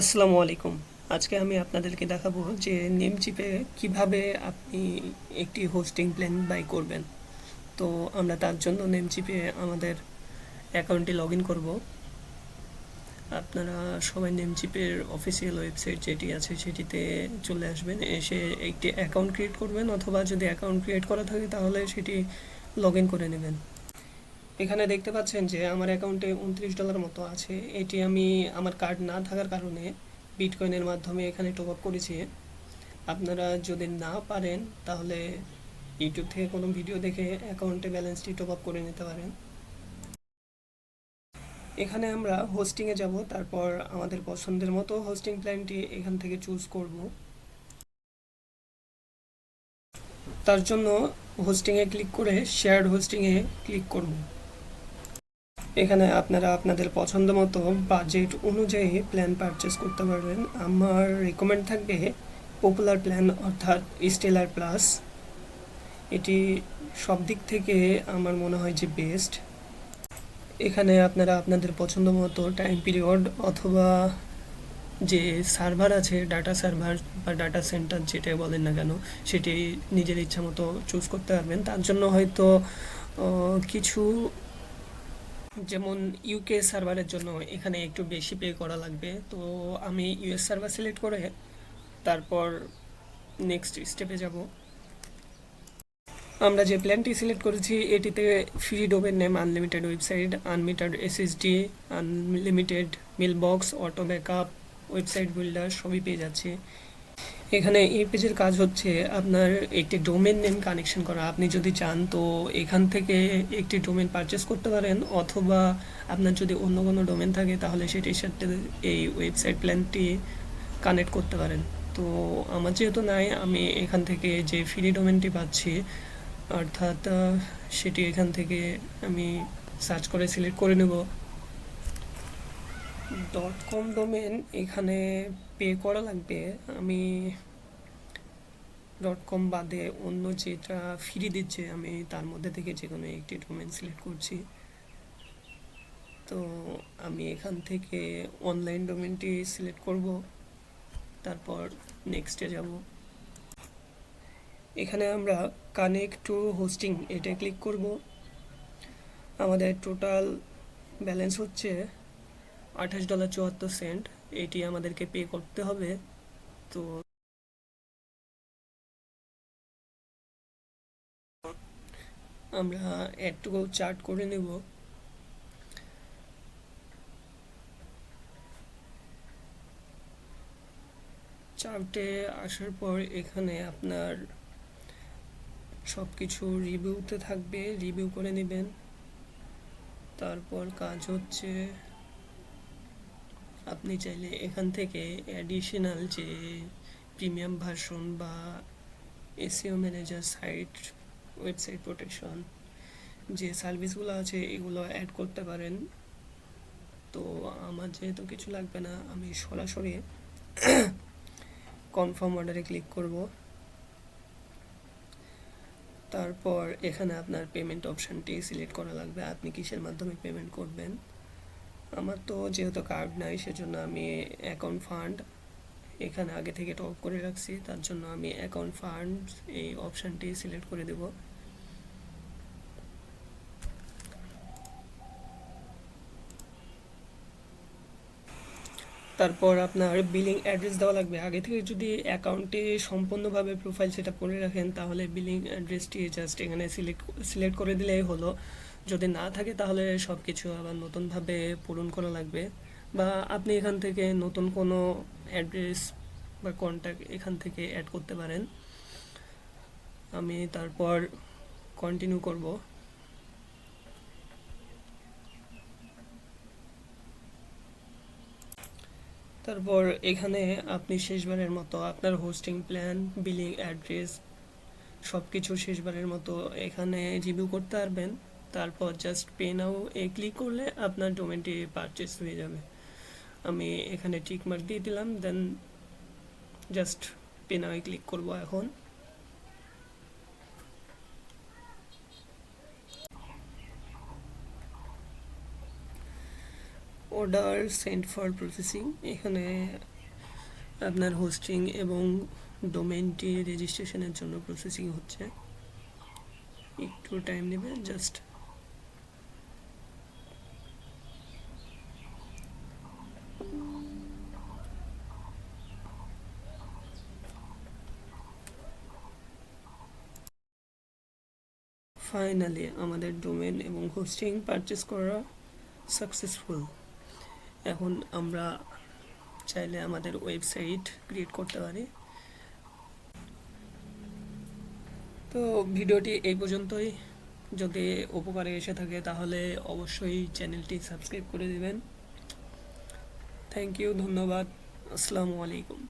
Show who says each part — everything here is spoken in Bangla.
Speaker 1: আসসালামু আলাইকুম। আজকে আমি আপনাদেরকে দেখাবো যে নেমচিপে কিভাবে আপনি একটি হোস্টিং প্ল্যান বাই করবেন। তো আমরা তার জন্য নেমচিপে আমাদের অ্যাকাউন্টে লগ ইন করবো। আপনারা সবাই নেমচিপের অফিসিয়াল ওয়েবসাইট যেটি আছে সেটিতে চলে আসবেন, এসে একটি অ্যাকাউন্ট ক্রিয়েট করবেন, অথবা যদি অ্যাকাউন্ট ক্রিয়েট করা থাকে তাহলে সেটি লগ ইন করে নেবেন। এখানে দেখতে পাচ্ছেন যে আমার অ্যাকাউন্টে $29 মতো আছে। এটি আমি আমার কার্ড না থাকার কারণে বিটকয়েনের মাধ্যমে এখানে টপ আপ করেছি। আপনারা যদি না পারেন তাহলে ইউটিউব থেকে কোনো ভিডিও দেখে অ্যাকাউন্টে ব্যালেন্সটি টপ আপ করে নিতে পারেন। এখানে আমরা হোস্টিংয়ে যাব, তারপর আমাদের পছন্দের মতো হোস্টিং প্ল্যানটি এখান থেকে চুজ করব। তার জন্য হোস্টিংয়ে ক্লিক করে শেয়ার্ড হোস্টিংয়ে ক্লিক করব। এখানে আপনারা আপনাদের পছন্দ মতো বাজেট অনুযায়ী প্ল্যান পারচেস করতে পারবেন। আমার রেকমেন্ড থাকবে পপুলার প্ল্যান, অর্থাৎ স্টেলার প্লাস। এটি সব দিক থেকে আমার মনে হয় যে বেস্ট। এখানে আপনারা আপনাদের পছন্দ মতো টাইম পিরিয়ড অথবা যে সার্ভার আছে, ডাটা সার্ভার বা ডাটা সেন্টার যেটা বলেন না কেন, সেটি নিজের ইচ্ছা মতো চুজ করতে পারবেন। তার জন্য হয়তো কিছু, যেমন ইউকে সার্ভারের জন্য এখানে একটু বেশি পে করা লাগবে। তো আমি ইউএস সার্ভার সিলেক্ট করে তারপর নেক্সট স্টেপে যাব। আমরা যে প্ল্যানটি সিলেক্ট করেছি এটিতে free domain name, unlimited website, unlimited SSD, unlimited মেলবক্স, auto backup, website builder সবই পেয়ে যাচ্ছে। এখানে এই পেজের কাজ হচ্ছে আপনার একটি ডোমেন নেম কানেকশন করা। আপনি যদি চান তো এখান থেকে একটি ডোমেন পারচেস করতে পারেন, অথবা আপনার যদি অন্য কোনো ডোমেন থাকে তাহলে সেটির সাথে এই ওয়েবসাইট প্ল্যানটি কানেক্ট করতে পারেন। তো আমার যেহেতু নাই, আমি এখান থেকে যে ফ্রি ডোমেনটি পাচ্ছি, অর্থাৎ সেটি এখান থেকে আমি সার্চ করে সিলেক্ট করে নেব। .com ডোমেন এখানে পে করা লাগবে। আমি .com বাদে অন্য যেটা ফ্রি দিচ্ছে আমি তার মধ্যে থেকে যে কোনো একটি ডোমেন সিলেক্ট করছি। তো আমি এখান থেকে অনলাইন ডোমেনটি সিলেক্ট করব, তারপর নেক্সটে যাব। এখানে আমরা কানেক্ট টু হোস্টিং এটা ক্লিক করব। আমাদের টোটাল ব্যালেন্স হচ্ছে $28.74। এটি আমাদেরকে পে করতে হবে। তো আমরা অ্যাড টু গো চার্ট করে নেব। চার্টে আসার পর এখানে আপনার সব কিছু রিভিউতে থাকবে, রিভিউ করে নেবেন। তারপর কাজ হচ্ছে আপনি চাইলে এখান থেকে অ্যাডিশনাল যে প্রিমিয়াম ভার্সন বা SEO manager, site website protection যে সার্ভিসগুলো আছে এগুলো অ্যাড করতে পারেন। তো আমার যেহেতু কিছু লাগবে না, আমি সরাসরি কনফার্ম অর্ডারে ক্লিক করব। তারপর এখানে আপনার পেমেন্ট অপশানটি সিলেক্ট করা লাগবে, আপনি কিসের মাধ্যমে পেমেন্ট করবেন। আমার তো যেহেতু কার্ড নাই সেজন্য আমি অ্যাকাউন্ট ফান্ড এখানে আগে থেকে টপ করে রাখছি, তার জন্য আমি অ্যাকাউন্ট ফান্ড এই অপশানটি সিলেক্ট করে দেব। তারপর আপনার বিলিং অ্যাড্রেস দেওয়া লাগবে। আগে থেকে যদি অ্যাকাউন্টে সম্পূর্ণভাবে প্রোফাইল সেট আপ করে রাখেন তাহলে বিলিং অ্যাড্রেসটি জাস্ট এখানে সিলেক্ট করে দিলেই হলো। যদি না থাকে তাহলে সব কিছু আবার নতুনভাবে পূরণ করা লাগবে, বা আপনি এখান থেকে নতুন কোনো অ্যাড্রেস বা কন্ট্যাক্ট এখান থেকে অ্যাড করতে পারেন। আমি তারপর কন্টিনিউ করব। তারপর এখানে আপনি শেষবারের মতো আপনার হোস্টিং প্ল্যান, বিলিং অ্যাড্রেস সব কিছু শেষবারের মতো এখানে রিভিউ করতে পারবেন। তারপর জাস্ট পে নাও এ ক্লিক করলে আপনার ডোমেনটি পারচেস হয়ে যাবে। আমি এখানে টিক মার্ক দিয়ে দিলাম, দেন জাস্ট পে নাও এ ক্লিক করব এখন। অর্ডার সেন্ড ফর প্রসেসিং, এখানে আপনার হোস্টিং এবং ডোমেনটি রেজিস্ট্রেশনের জন্য প্রসেসিং হচ্ছে, একটু টাইম নেবে জাস্ট। ফাইনালি আমাদের ডোমেন এবং হোস্টিং পারচেস করা সাকসেসফুল। এখন আমরা চাইলে আমাদের ওয়েবসাইট ক্রিয়েট করতে পারি। তো ভিডিওটি এই পর্যন্তই। যদি উপকারে এসে থাকে তাহলে অবশ্যই চ্যানেলটি সাবস্ক্রাইব করে দিবেন। থ্যাংক ইউ, ধন্যবাদ, আসসালামু আলাইকুম।